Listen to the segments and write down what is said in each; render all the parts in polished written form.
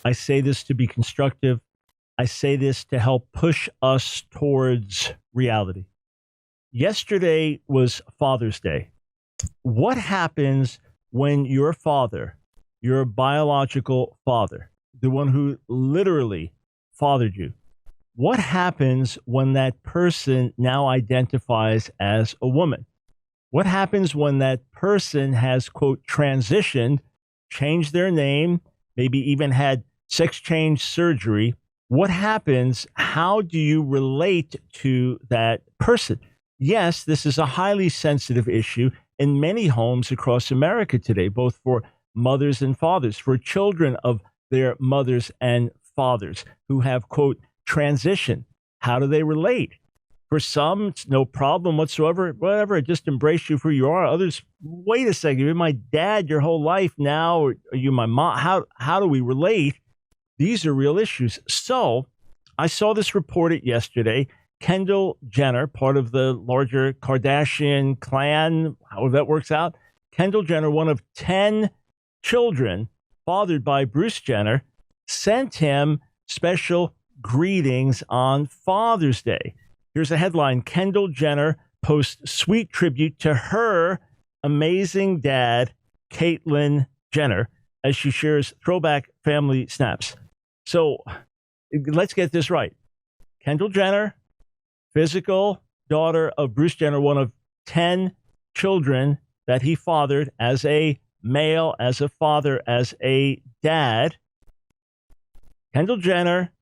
I say this to be constructive. I say this to help push us towards reality. Yesterday was Father's Day. What happens when your father, your biological father, the one who literally fathered you, what happens when that person now identifies as a woman? What happens when that person has, quote, transitioned, changed their name, maybe even had sex change surgery? What happens? How do you relate to that person? Yes, this is a highly sensitive issue in many homes across America today, both for mothers and fathers, for children of their mothers and fathers who have, quote, transitioned. How do they relate? For some, it's no problem whatsoever. Whatever, just embrace you for who you are. Others, wait a second, you're my dad your whole life now, or are you my mom? How do we relate? These are real issues. So I saw this reported yesterday. Kendall Jenner, part of the larger Kardashian clan, however that works out. Kendall Jenner, one of 10 children fathered by Bruce Jenner, sent him special greetings on Father's Day. Here's a headline. Kendall Jenner posts sweet tribute to her amazing dad, Caitlyn Jenner, as she shares throwback family snaps. So let's get this right. Kendall Jenner, physical daughter of Bruce Jenner, one of 10 children that he fathered as a male, as a father, as a dad. Kendall Jenner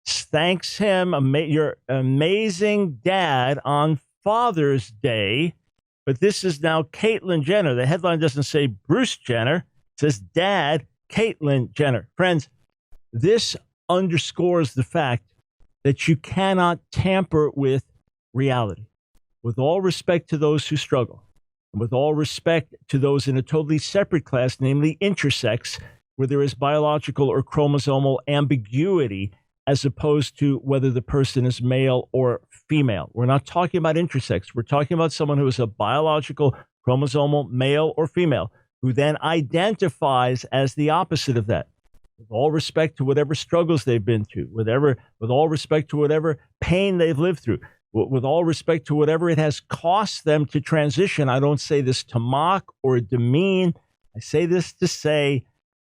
thanks him, your amazing dad, on Father's Day. But this is now Caitlyn Jenner. The headline doesn't say Bruce Jenner. It says Dad, Caitlyn Jenner. Friends, this underscores the fact that you cannot tamper with reality. With all respect to those who struggle, and with all respect to those in a totally separate class, namely intersex, where there is biological or chromosomal ambiguity as opposed to whether the person is male or female. We're not talking about intersex. We're talking about someone who is a biological, chromosomal male or female, who then identifies as the opposite of that. With all respect to whatever struggles they've been through, with all respect to whatever pain they've lived through, with all respect to whatever it has cost them to transition. I don't say this to mock or demean. I say this to say,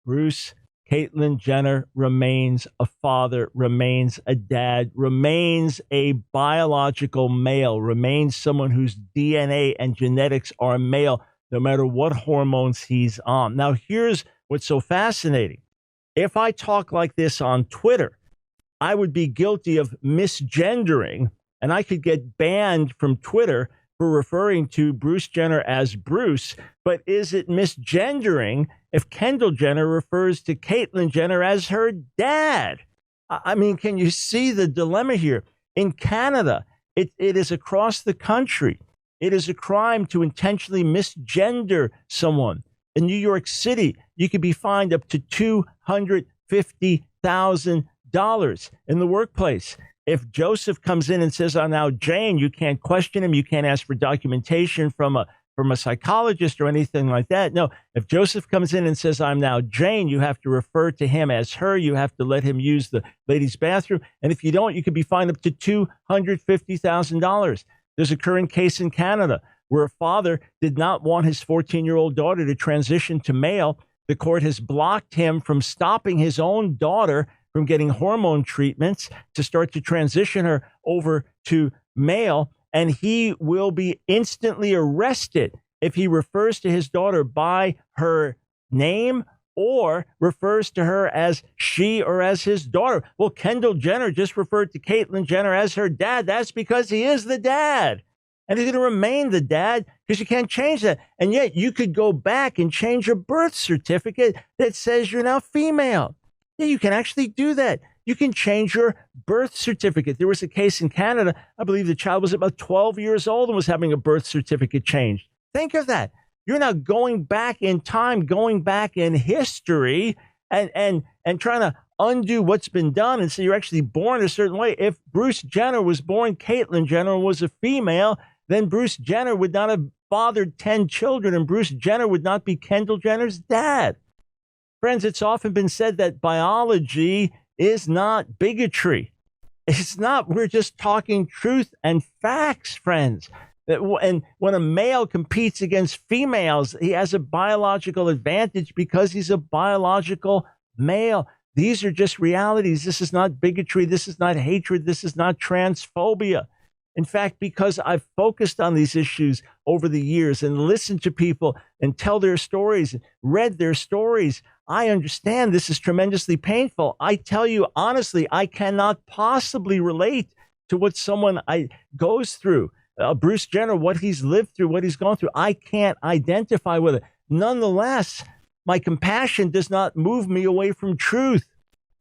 Bruce, Caitlyn Jenner remains a father, remains a dad, remains a biological male, remains someone whose DNA and genetics are male, no matter what hormones he's on. Now, here's what's so fascinating. If I talk like this on Twitter, I would be guilty of misgendering, and I could get banned from Twitter for referring to Bruce Jenner as Bruce. But is it misgendering if Kendall Jenner refers to Caitlyn Jenner as her dad? I mean, can you see the dilemma here? In Canada, it is across the country. It is a crime to intentionally misgender someone. In New York City, you could be fined up to $250,000 in the workplace. If Joseph comes in and says, "I'm now Jane," you can't question him. You can't ask for documentation from a psychologist or anything like that. No, if Joseph comes in and says, "I'm now Jane," you have to refer to him as her. You have to let him use the ladies' bathroom. And if you don't, you could be fined up to $250,000. There's a current case in Canada where a father did not want his 14-year-old daughter to transition to male. The court has blocked him from stopping his own daughter from getting hormone treatments to start to transition her over to male. And he will be instantly arrested if he refers to his daughter by her name or refers to her as she or as his daughter. Well, Kendall Jenner just referred to Caitlyn Jenner as her dad. That's because he is the dad. And he's going to remain the dad because you can't change that. And yet you could go back and change your birth certificate that says you're now female. Yeah, you can actually do that. You can change your birth certificate. There was a case in Canada. I believe the child was about 12 years old and was having a birth certificate changed. Think of that. You're now going back in time, going back in history and trying to undo what's been done and say you're actually born a certain way. If Bruce Jenner was born, Caitlyn Jenner was a female, then Bruce Jenner would not have fathered 10 children and Bruce Jenner would not be Kendall Jenner's dad. Friends, it's often been said that biology is not bigotry. It's not. We're just talking truth and facts, friends. And when a male competes against females, he has a biological advantage because he's a biological male. These are just realities. This is not bigotry. This is not hatred. This is not transphobia. In fact, because I've focused on these issues over the years and listened to people and tell their stories, read their stories, I understand this is tremendously painful. I tell you honestly, I cannot possibly relate to what someone goes through. Bruce Jenner, what he's lived through, what he's gone through. I can't identify with it. Nonetheless, my compassion does not move me away from truth.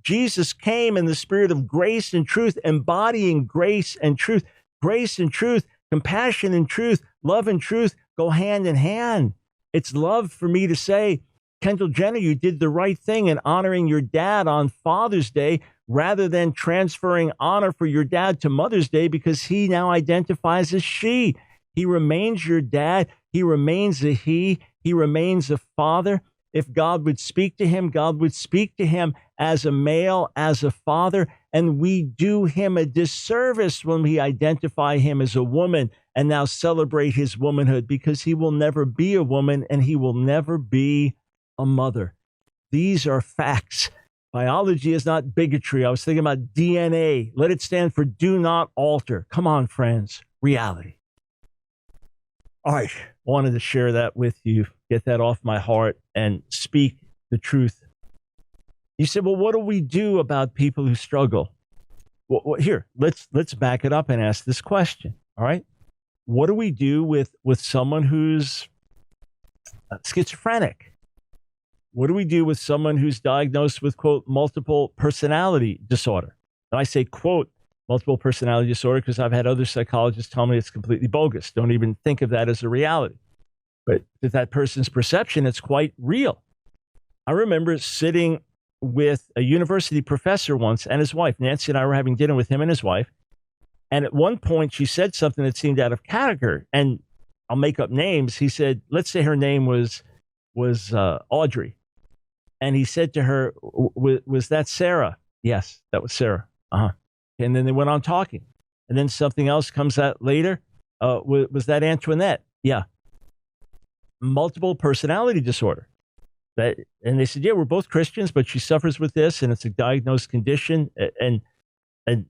Jesus came in the spirit of grace and truth, embodying grace and truth. Grace and truth, compassion and truth, love and truth go hand in hand. It's love for me to say, Kendall Jenner, you did the right thing in honoring your dad on Father's Day rather than transferring honor for your dad to Mother's Day because he now identifies as she. He remains your dad. He remains a he. He remains a father. If God would speak to him, God would speak to him as a male, as a father, and we do him a disservice when we identify him as a woman and now celebrate his womanhood because he will never be a woman and he will never be a mother. These are facts. Biology is not bigotry. I was thinking about DNA. Let it stand for do not alter. Come on, friends. Reality. All right. Wanted to share that with you, get that off my heart and speak the truth. You said, well, what do we do about people who struggle? Well, here, let's back it up and ask this question. All right. What do we do with someone who's schizophrenic? What do we do with someone who's diagnosed with, quote, multiple personality disorder? And I say, quote, multiple personality disorder because I've had other psychologists tell me it's completely bogus. Don't even think of that as a reality. But to that person's perception, it's quite real. I remember sitting with a university professor once and his wife. Nancy and I were having dinner with him and his wife. And at one point, she said something that seemed out of character. And I'll make up names. He said, let's say her name was Audrey. And he said to her, was that Sarah? Yes, that was Sarah. Uh-huh. And then they went on talking. And then something else comes out later. Was that Antoinette? Yeah. Multiple personality disorder. And they said, yeah, we're both Christians, but she suffers with this, and it's a diagnosed condition. And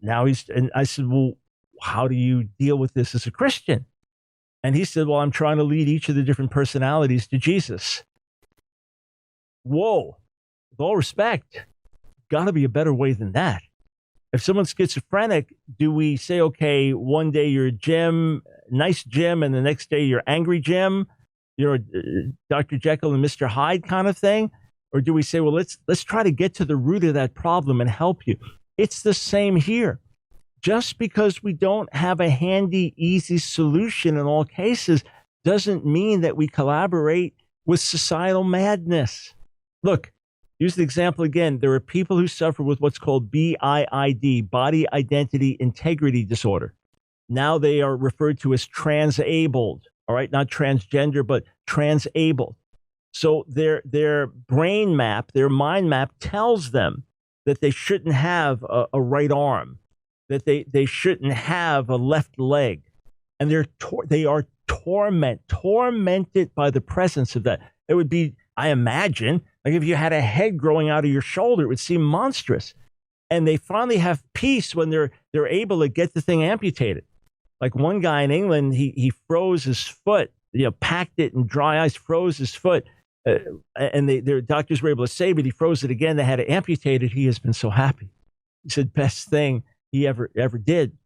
now and I said, well, how do you deal with this as a Christian? And he said, well, I'm trying to lead each of the different personalities to Jesus. Whoa, with all respect, got to be a better way than that. If someone's schizophrenic, do we say, okay, one day you're Jim, nice Jim, and the next day you're angry Jim? You're Dr. Jekyll and Mr. Hyde kind of thing? Or do we say, well, let's try to get to the root of that problem and help you? It's the same here. Just because we don't have a handy, easy solution in all cases doesn't mean that we collaborate with societal madness. Look, use the example again. There are people who suffer with what's called BIID, body identity integrity disorder. Now they are referred to as transabled. All right, not transgender, but transabled. So their brain map, their mind map tells them that they shouldn't have a right arm, that they shouldn't have a left leg. And they are tormented by the presence of that. It would be, I imagine, like if you had a head growing out of your shoulder, it would seem monstrous. And they finally have peace when they're able to get the thing amputated. Like one guy in England, he froze his foot, packed it in dry ice, froze his foot. And their doctors were able to save it. He froze it again. They had to amputate it. He has been so happy. He said, best thing he ever did.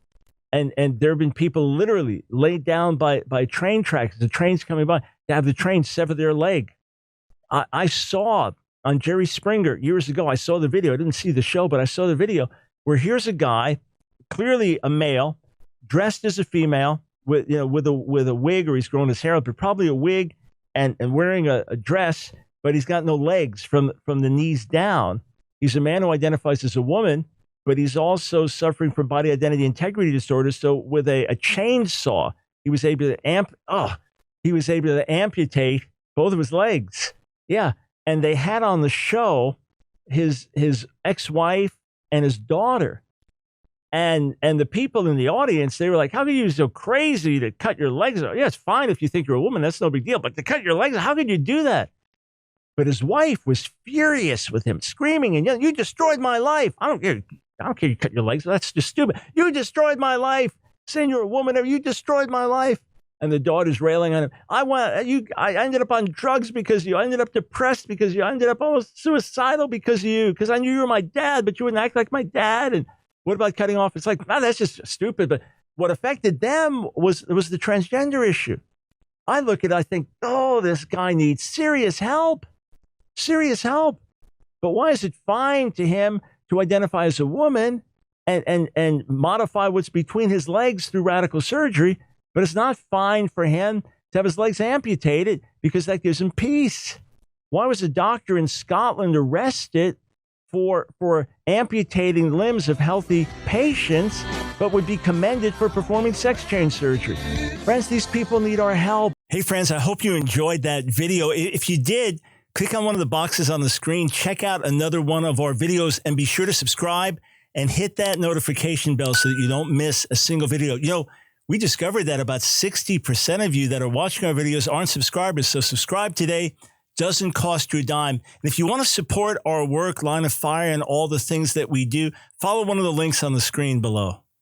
And there have been people literally laid down by train tracks. The train's coming by to have the train sever their leg. I saw on Jerry Springer years ago, I saw the video. I didn't see the show, but I saw the video where here's a guy, clearly a male, dressed as a female with a wig, or he's grown his hair up, but probably a wig and wearing a dress, but he's got no legs from the knees down. He's a man who identifies as a woman, but he's also suffering from body identity integrity disorder. So with a chainsaw, he was able to amputate both of his legs. Yeah. and they had on the show his ex-wife and his daughter. And the people in the audience, they were like, how can you be so crazy to cut your legs off? Yeah, it's fine if you think you're a woman. That's no big deal. But to cut your legs, how could you do that? But his wife was furious with him, screaming and yelling, you destroyed my life. I don't care you cut your legs. That's just stupid. You destroyed my life. Saying you're a woman, you destroyed my life. And the daughter's railing on him. I ended up on drugs because you. I ended up depressed because you. I ended up almost suicidal because of you. Because I knew you were my dad, but you wouldn't act like my dad. And what about cutting off? It's like, that's just stupid. But what affected them was the transgender issue. I look at it, I think, oh, this guy needs serious help. Serious help. But why is it fine to him to identify as a woman and modify what's between his legs through radical surgery? But it's not fine for him to have his legs amputated because that gives him peace. Why was a doctor in Scotland arrested for amputating limbs of healthy patients, but would be commended for performing sex change surgery? Friends, these people need our help. Hey, friends, I hope you enjoyed that video. If you did, click on one of the boxes on the screen, check out another one of our videos, and be sure to subscribe and hit that notification bell so that you don't miss a single video. You know, we discovered that about 60% of you that are watching our videos aren't subscribers. So subscribe today. Doesn't cost you a dime. And if you want to support our work, Line of Fire, and all the things that we do, follow one of the links on the screen below.